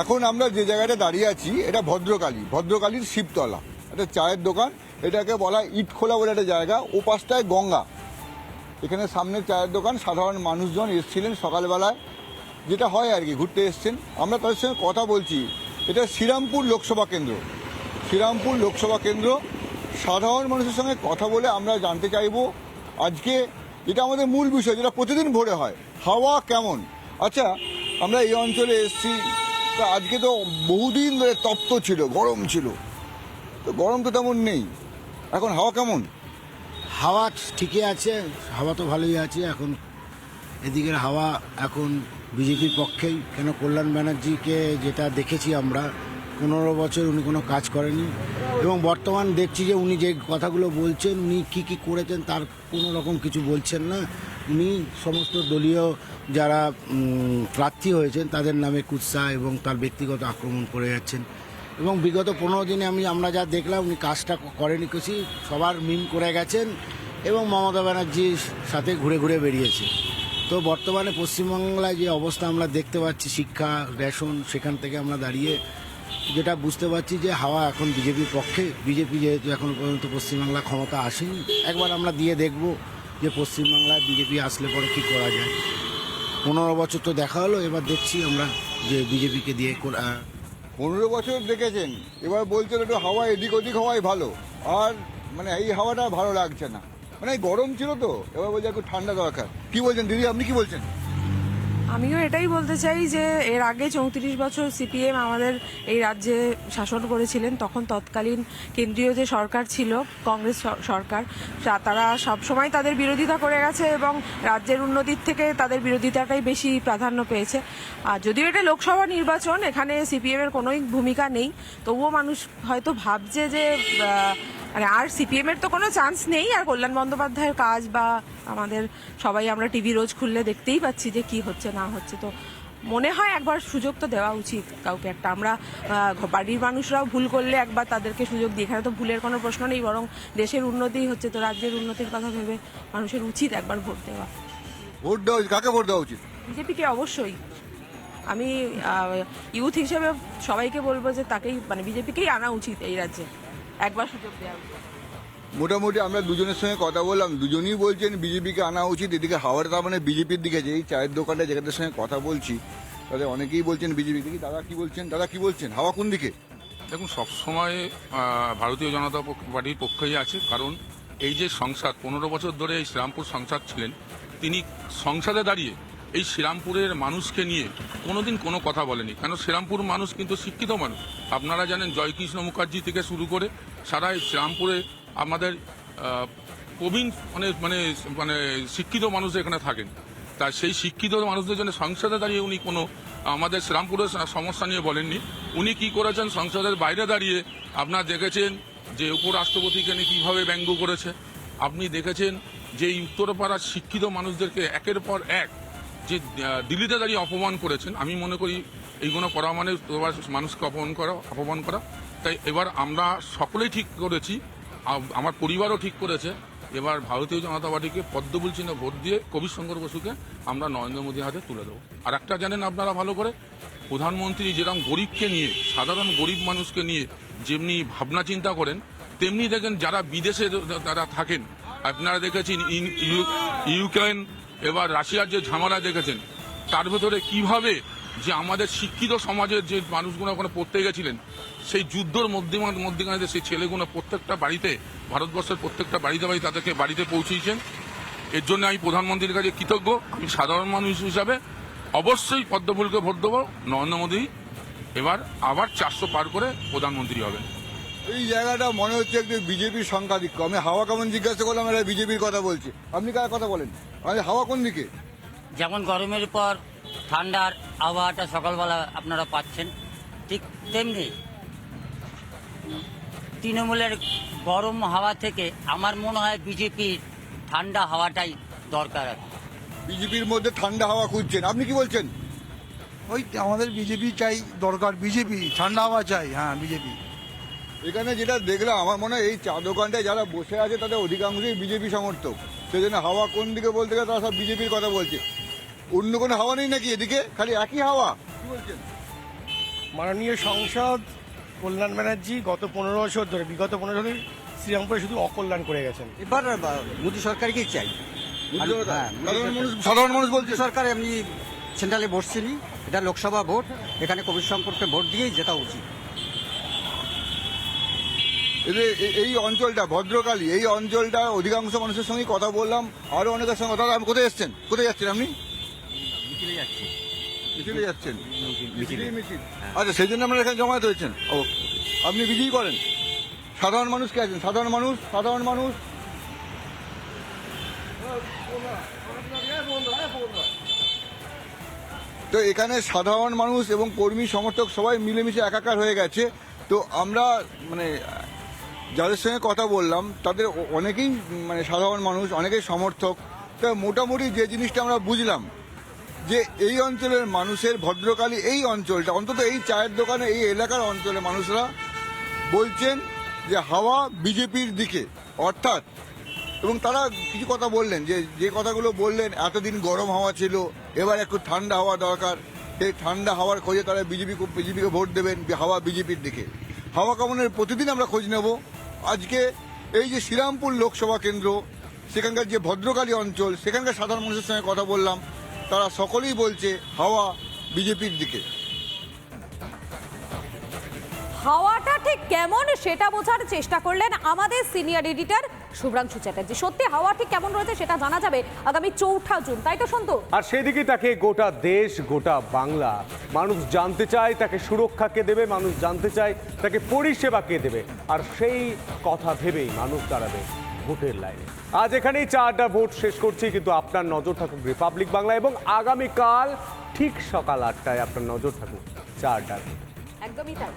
এখন আমরা যে জায়গাটা দাঁড়িয়ে আছি এটা ভদ্রকালীর শিবতলা, একটা চায়ের দোকান। এটাকে বলা ইটখোলা বলে একটা জায়গা, ও পাশটায় গঙ্গা। এখানে সামনে চায়ের দোকান, সাধারণ মানুষজন এসেছিলেন সকালবেলায়, যেটা হয় আর কি, ঘুরতে এসছেন। আমরা তাদের সঙ্গে কথা বলছি। এটা শ্রীরামপুর লোকসভা কেন্দ্র। সাধারণ মানুষের সঙ্গে কথা বলে আমরা জানতে চাইব আজকে, এটা আমাদের মূল বিষয়, যেটা প্রতিদিন ভোরে হয়, হাওয়া কেমন। আচ্ছা, আমরা এই অঞ্চলে এসেছি, তো আজকে তো বহুদিন ধরে তপ্ত ছিল, গরম ছিল, তো গরম তো তেমন নেই। এখন হাওয়া কেমন? হাওয়া ঠিকই আছে, হাওয়া তো ভালোই আছে। এখন এদিকের হাওয়া এখন বিজেপির পক্ষেই। কেন, কল্যাণ ব্যানার্জিকে যেটা দেখেছি আমরা, 15 বছর উনি কোনো কাজ করেনি, এবং বর্তমান দেখছি যে উনি যে কথাগুলো বলছেন, উনি কি করেছেন তার কোনো রকম কিছু বলছেন না। উনি সমস্ত দলীয় যারা প্রার্থী হয়েছেন তাদের নামে কুৎসা এবং তার ব্যক্তিগত আক্রমণ করে যাচ্ছেন। এবং বিগত 15 দিনে আমরা যা দেখলাম, উনি কাজটা করেনি কিছু, সবার মিম করে গেছেন এবং মমতা ব্যানার্জির সাথে ঘুরে ঘুরে বেরিয়েছে। তো বর্তমানে পশ্চিমবাংলায় যে অবস্থা আমরা দেখতে পাচ্ছি, শিক্ষা, রেশন, সেখান থেকে আমরা দাঁড়িয়ে যেটা বুঝতে পারছি যে হাওয়া এখন বিজেপির পক্ষে। বিজেপি যেহেতু এখন পর্যন্ত পশ্চিমবাংলা ক্ষমতা আসেনি, একবার আমরা দিয়ে দেখব যে পশ্চিমবাংলায় বিজেপি আসলে পরে কী করা যায়। 15 বছর তো দেখা হলো, এবার দেখছি আমরা যে বিজেপিকে দিয়ে 15 বছর দেখেছেন, এবার বলছেন একটু হাওয়া এদিক ওদিক হওয়াই ভালো। আর মানে এই হাওয়াটা ভালো লাগছে না, মানে এই গরম ছিল তো, এবার বলছে একটু ঠান্ডা দরকার। কি বলছেন দিদি, আপনি কি বলছেন? আমিও এটাই বলতে চাই যে এর আগে 34 বছর সিপিএম আমাদের এই রাজ্যে শাসন করেছিলেন। তখন তৎকালীন কেন্দ্রীয় যে সরকার ছিল, কংগ্রেস সরকার, তারা সবসময় তাদের বিরোধিতা করে গেছে এবং রাজ্যের উন্নতির থেকে তাদের বিরোধিতাটাই বেশি প্রাধান্য পেয়েছে। আর যদিও এটা লোকসভা নির্বাচন, এখানে সিপিএমের কোনোই ভূমিকা নেই, তবুও মানুষ হয়তো ভাবছে যে মানে আর সিপিএমের তো কোনো চান্স নেই। আর কল্যাণ বন্দ্যোপাধ্যায়ের কাজ বা আমাদের সবাই আমরা টিভি রোজ খুললে দেখতেই পাচ্ছি যে কি হচ্ছে না হচ্ছে। তো মনে হয় একবার সুযোগ তো দেওয়া উচিত কাউকে একটা। আমরা বাড়ির মানুষরাও ভুল করলে একবার তাদেরকে সুযোগ দিই, এখানে তো ভুলের কোনো প্রশ্ন নেই, বরং দেশের উন্নতি হচ্ছে, তো রাজ্যের উন্নতির কথা ভেবে মানুষের উচিত একবার ভোট দেওয়া। কাকে ভোট দেওয়া উচিত? বিজেপিকে অবশ্যই। আমি ইউথ হিসেবে সবাইকে বলবো যে তাকেই, মানে বিজেপিকেই আনা উচিত এই রাজ্যে, একবার সুযোগ দেওয়া উচিত। মোটামুটি আমরা দুজনের সঙ্গে কথা বললাম, দুজনেই বলছেন বিজেপিকে আনা উচিত। এদিকে হাওয়ার তার মানে বিজেপির দিকে, যে এই চায়ের দোকানটা যেখানের সঙ্গে কথা বলছি তাদের অনেকেই বলছেন বিজেপি দিকে। দাদা কি বলছেন, হাওয়া কোন দিকে? দেখুন, সবসময় ভারতীয় জনতা পার্টির পক্ষেই আছে। কারণ এই যে সংসদ 15 বছর ধরে এই শ্রীরামপুর সংসদ ছিলেন, তিনি সংসদে দাঁড়িয়ে এই শ্রীরামপুরের মানুষকে নিয়ে কোনোদিন কোনো কথা বলেনি। কেন, শ্রীরামপুর মানুষ কিন্তু শিক্ষিত মানুষ। আপনারা জানেন, জয়কৃষ্ণ মুখার্জি থেকে শুরু করে সারা এই শ্রীরামপুরে আমাদের প্রবীণ অনেক মানে মানে শিক্ষিত মানুষ এখানে থাকেন। তা সেই শিক্ষিত মানুষদের জন্য সংসদে দাঁড়িয়ে উনি কোনো আমাদের শ্রীরামপুরের সমস্যা নিয়ে বলেননি। উনি কি করেছেন, সংসদের বাইরে দাঁড়িয়ে আপনারা দেখেছেন যে উপরাষ্ট্রপতিকে নিয়ে কীভাবে ব্যঙ্গ করেছে। আপনি দেখেছেন যে এই উত্তরপাড়ার শিক্ষিত মানুষদেরকে একের পর এক যে দিল্লিতে দাঁড়িয়ে অপমান করেছেন। আমি মনে করি এইগুলো করা মানে মানুষকে অপমান করা। তাই এবার আমরা সকলেই ঠিক করেছি, আমার পরিবারও ঠিক করেছে, এবার ভারতীয় জনতা পার্টিকে পদ্মফুল চিহ্ন ভোট দিয়ে কবীর শঙ্কর বসুকে আমরা নরেন্দ্র মোদীর হাতে তুলে দেবো। আর একটা জানেন আপনারা ভালো করে, প্রধানমন্ত্রী যেরকম গরিবকে নিয়ে, সাধারণ গরিব মানুষকে নিয়ে যেমনি ভাবনা চিন্তা করেন, তেমনি দেখেন যারা বিদেশে তারা থাকেন, আপনারা দেখেছেন ইউক্রেন এবার রাশিয়ার যে ঝামেলা দেখেছেন, তার ভেতরে কিভাবে যে আমাদের শিক্ষিত সমাজের যে মানুষগুলো ওখানে পড়তে গেছিলেন, সেই যুদ্ধর মধ্যখানে সেই ছেলেগুলো প্রত্যেকটা বাড়িতে, ভারতবর্ষের প্রত্যেকটা বাড়িতে তাদেরকে বাড়িতে পৌঁছেছেন। এর জন্য আমি প্রধানমন্ত্রীর কাছে কৃতজ্ঞ। আমি সাধারণ মানুষ হিসাবে অবশ্যই পদ্মফুলকে ভোট দেবো। নরেন্দ্র মোদী এবার আবার 400 পার করে প্রধানমন্ত্রী হবেন। এই জায়গাটা মনে হচ্ছে একটু বিজেপির সংখ্যাধিক্য। আমি হাওয়া কেমন জিজ্ঞাসা করলাম, এরা বিজেপির কথা বলছে। আপনি কার কথা বলেন? আমি হাওয়া কোন দিকে? যেমন গরমের পর ঠান্ডার আবহাওয়াটা সকালবেলা আপনারা পাচ্ছেন, ঠিক তেমনি তৃণমূলের গরম হাওয়া থেকে আমার মনে হয় বিজেপির ঠান্ডা হাওয়াটাই দরকার আছে। বিজেপির মধ্যে ঠান্ডা হাওয়া খুঁজছেন, আপনি কি বলছেন? ওই আমাদের বিজেপি চাই, দরকার বিজেপি, ঠান্ডা হাওয়া চাই। হ্যাঁ, বিজেপি। এখানে যেটা দেখলাম, আমার মনে হয় এই চা দোকানটায় যারা বসে আছে তাদের অধিকাংশই বিজেপি সমর্থক। সেই জন্য হাওয়া কোন দিকে বলতে গেলে তারা সব বিজেপির কথা বলছে। অন্য কোনো হাওয়া নেই নাকি এদিকে, খালি একই হাওয়া? কি বলছেন? মাননীয় সাংসদ কল্যাণ ব্যানার্জি গত 15 বছর ধরে বিগত 15 বছর ধরে শ্রীরামপুরে শুধু অকল্যাণ করে গেছেন। এবার মোদী সরকারকেই চাই। হ্যাঁ, সাধারণ মানুষ বলছে মোদী সরকার এমনি সেন্ট্রালে বসছেনি, এটা লোকসভা ভোট, এখানে কবির শঙ্করকে ভোট দিয়েই জেতা উচিত। এই অঞ্চলটা ভদ্রকালী, এই অঞ্চলটা অধিকাংশ মানুষের সঙ্গে কথা বললাম, আরো অনেকের সঙ্গে কথা। আপনি কোথায় এসছেন? কোথায় যাচ্ছেন আপনি? মিছিলে যাচ্ছি। মিছিলে যাচ্ছেন? মিছিল। আচ্ছা, সেই জন্য আপনারা এখানে জমায়েত হয়েছেন। ও, আপনি বিজয়ী করেন। সাধারণ মানুষ কে আছেন? সাধারণ মানুষ তো এখানে সাধারণ মানুষ এবং কর্মী সমর্থক সবাই মিলেমিশে একাকার হয়ে গেছে। তো আমরা মানে যাদের সঙ্গে কথা বললাম তাদের অনেকেই মানে সাধারণ মানুষ, অনেকেই সমর্থক। তো মোটামুটি যে জিনিসটা আমরা বুঝলাম যে এই অঞ্চলের মানুষের ভদ্রকালী এই অঞ্চলটা, অন্তত এই চায়ের দোকানে এই এলাকার অঞ্চলের মানুষরা বলছেন যে হাওয়া বিজেপির দিকে, অর্থাৎ এবং তারা কিছু কথা বললেন যে কথাগুলো বললেন, এতদিন গরম হাওয়া ছিল, এবার একটু ঠান্ডা হাওয়া দরকার। এই ঠান্ডা হাওয়ার খোঁজে তারা বিজেপিকে ভোট দেবেন, হাওয়া বিজেপির দিকে। হাওয়া কেমনের প্রতিদিন আমরা খোঁজ নেব। আজকে এই যে শ্রীরামপুর লোকসভা কেন্দ্র, সেখানকার যে ভদ্রকালী অঞ্চল, সেখানকার সাধারণ মানুষের সঙ্গে কথা বললাম, তারা সকলেই বলছে হাওয়া বিজেপির দিকে। হাওয়াটা ঠিক কেমন সেটা বোঝার চেষ্টা করলেন আমাদের সিনিয়র এডিটর শুভ্রাংশু চ্যাটার্জি। সত্যি হাওয়া ঠিক কেমন রয়েছে সেটা জানা যাবে আগামী 4 জুন, তাই তো সন্তু? আর সেদিকে তাকে গোটা দেশ, গোটা বাংলা মানুষ জানতে চায় তাকে সুরক্ষা কে দেবে, মানুষ জানতে চায় তাকে পরিষেবা কে দেবে। আর সেই কথা ভেবেই মানুষ দাঁড়াবে ভোটের লাইনে। আজ এখানেই 4টা ভোট শেষ করছি, কিন্তু আপনার নজর থাকুক রিপাবলিক বাংলা, এবং আগামীকাল ঠিক সকাল 8টায় আপনার নজর থাকুক 4টা। একদমই তাই।